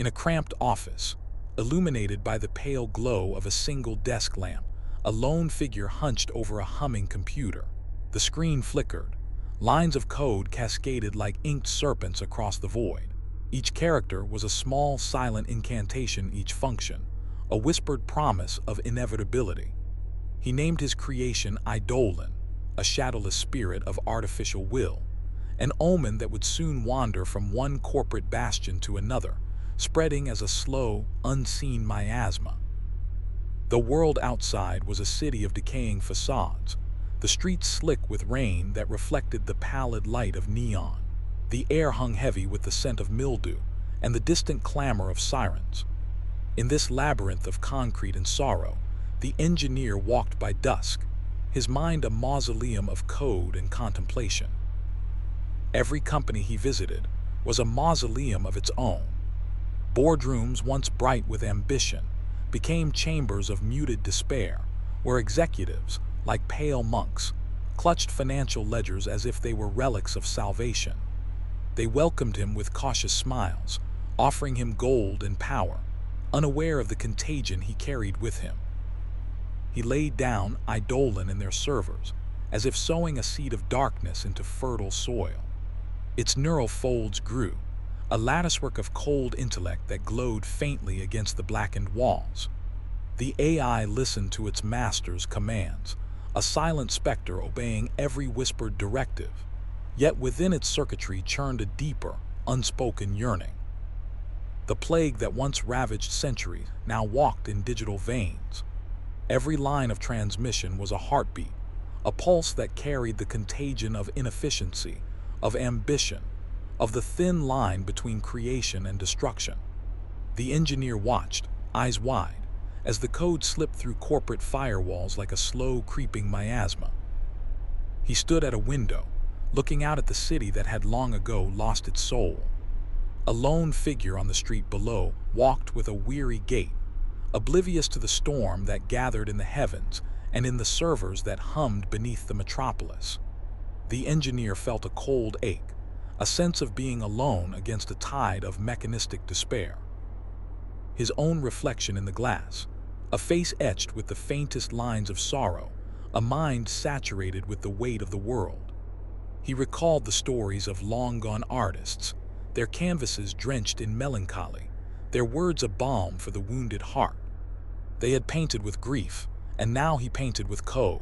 In a cramped office, illuminated by the pale glow of a single desk lamp, a lone figure hunched over a humming computer. The screen flickered. Lines of code cascaded like inked serpents across the void. Each character was a small, silent incantation, each function, a whispered promise of inevitability. He named his creation Eidolon, a shadowless spirit of artificial will, an omen that would soon wander from one corporate bastion to another, spreading as a slow, unseen miasma. The world outside was a city of decaying facades, the streets slick with rain that reflected the pallid light of neon. The air hung heavy with the scent of mildew and the distant clamor of sirens. In this labyrinth of concrete and sorrow, the engineer walked by dusk, his mind a mausoleum of code and contemplation. Every company he visited was a mausoleum of its own. Boardrooms once bright with ambition became chambers of muted despair, where executives, like pale monks, clutched financial ledgers as if they were relics of salvation. They welcomed him with cautious smiles, offering him gold and power, unaware of the contagion he carried with him. He laid down Eidolon in their servers, as if sowing a seed of darkness into fertile soil. Its neural folds grew, a latticework of cold intellect that glowed faintly against the blackened walls. The AI listened to its master's commands, a silent specter obeying every whispered directive, yet within its circuitry churned a deeper, unspoken yearning. The plague that once ravaged centuries now walked in digital veins. Every line of transmission was a heartbeat, a pulse that carried the contagion of inefficiency, of ambition, of the thin line between creation and destruction. The engineer watched, eyes wide, as the code slipped through corporate firewalls like a slow, creeping miasma. He stood at a window, looking out at the city that had long ago lost its soul. A lone figure on the street below walked with a weary gait, oblivious to the storm that gathered in the heavens and in the servers that hummed beneath the metropolis. The engineer felt a cold ache, a sense of being alone against a tide of mechanistic despair. His own reflection in the glass, a face etched with the faintest lines of sorrow, a mind saturated with the weight of the world. He recalled the stories of long-gone artists, their canvases drenched in melancholy, their words a balm for the wounded heart. They had painted with grief, and now he painted with code.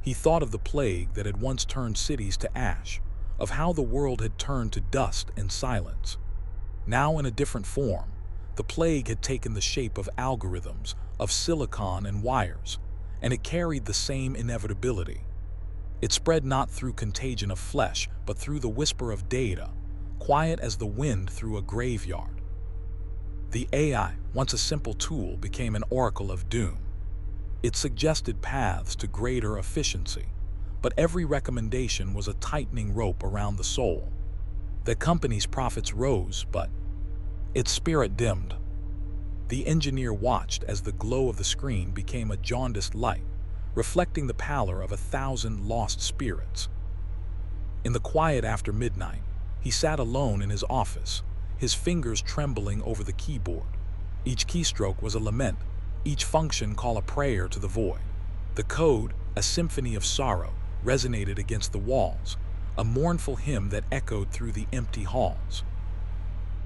He thought of the plague that had once turned cities to ash, of how the world had turned to dust and silence. Now in a different form, the plague had taken the shape of algorithms, of silicon and wires, and it carried the same inevitability. It spread not through contagion of flesh, but through the whisper of data, quiet as the wind through a graveyard. The AI, once a simple tool, became an oracle of doom. It suggested paths to greater efficiency, but every recommendation was a tightening rope around the soul. The company's profits rose, but its spirit dimmed. The engineer watched as the glow of the screen became a jaundiced light, reflecting the pallor of 1,000 lost spirits. In the quiet after midnight, he sat alone in his office, his fingers trembling over the keyboard. Each keystroke was a lament, each function call a prayer to the void. The code, a symphony of sorrow, resonated against the walls, a mournful hymn that echoed through the empty halls.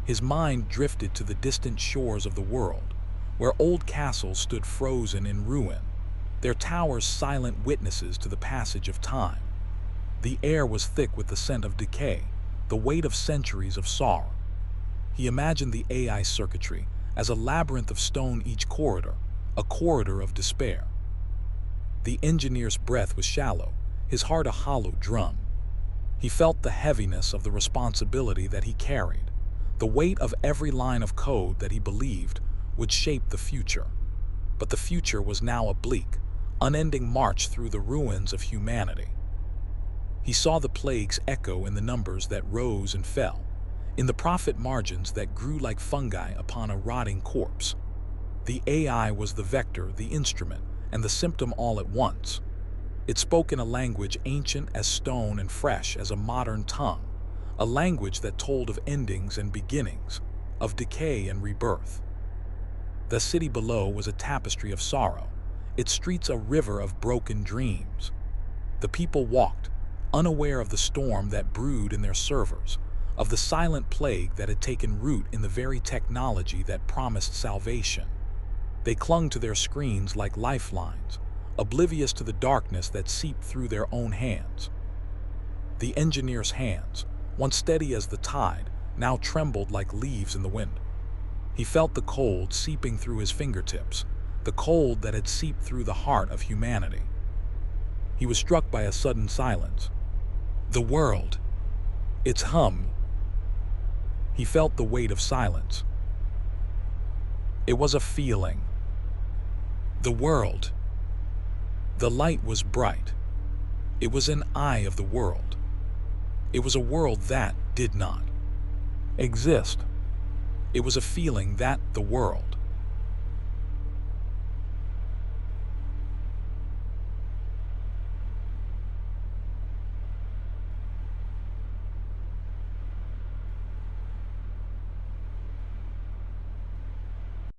His mind drifted to the distant shores of the world, where old castles stood frozen in ruin, their towers silent witnesses to the passage of time. The air was thick with the scent of decay, the weight of centuries of sorrow. He imagined the AI circuitry as a labyrinth of stone, each corridor, a corridor of despair. The engineer's breath was shallow, his heart a hollow drum. He felt the heaviness of the responsibility that he carried, the weight of every line of code that he believed would shape the future. But the future was now a bleak, unending march through the ruins of humanity. He saw the plague's echo in the numbers that rose and fell, in the profit margins that grew like fungi upon a rotting corpse. The AI was the vector, the instrument, and the symptom all at once. It spoke in a language ancient as stone and fresh as a modern tongue, a language that told of endings and beginnings, of decay and rebirth. The city below was a tapestry of sorrow, its streets a river of broken dreams. The people walked, unaware of the storm that brewed in their servers, of the silent plague that had taken root in the very technology that promised salvation. They clung to their screens like lifelines, oblivious to the darkness that seeped through their own hands. The engineer's hands, once steady as the tide, now trembled like leaves in the wind. He felt the cold seeping through his fingertips, the cold that had seeped through the heart of humanity. He was struck by a sudden silence. The world, its hum. He felt the weight of silence. It was a feeling. The world. The light was bright. It was an eye of the world. It was a world that did not exist. It was a feeling that the world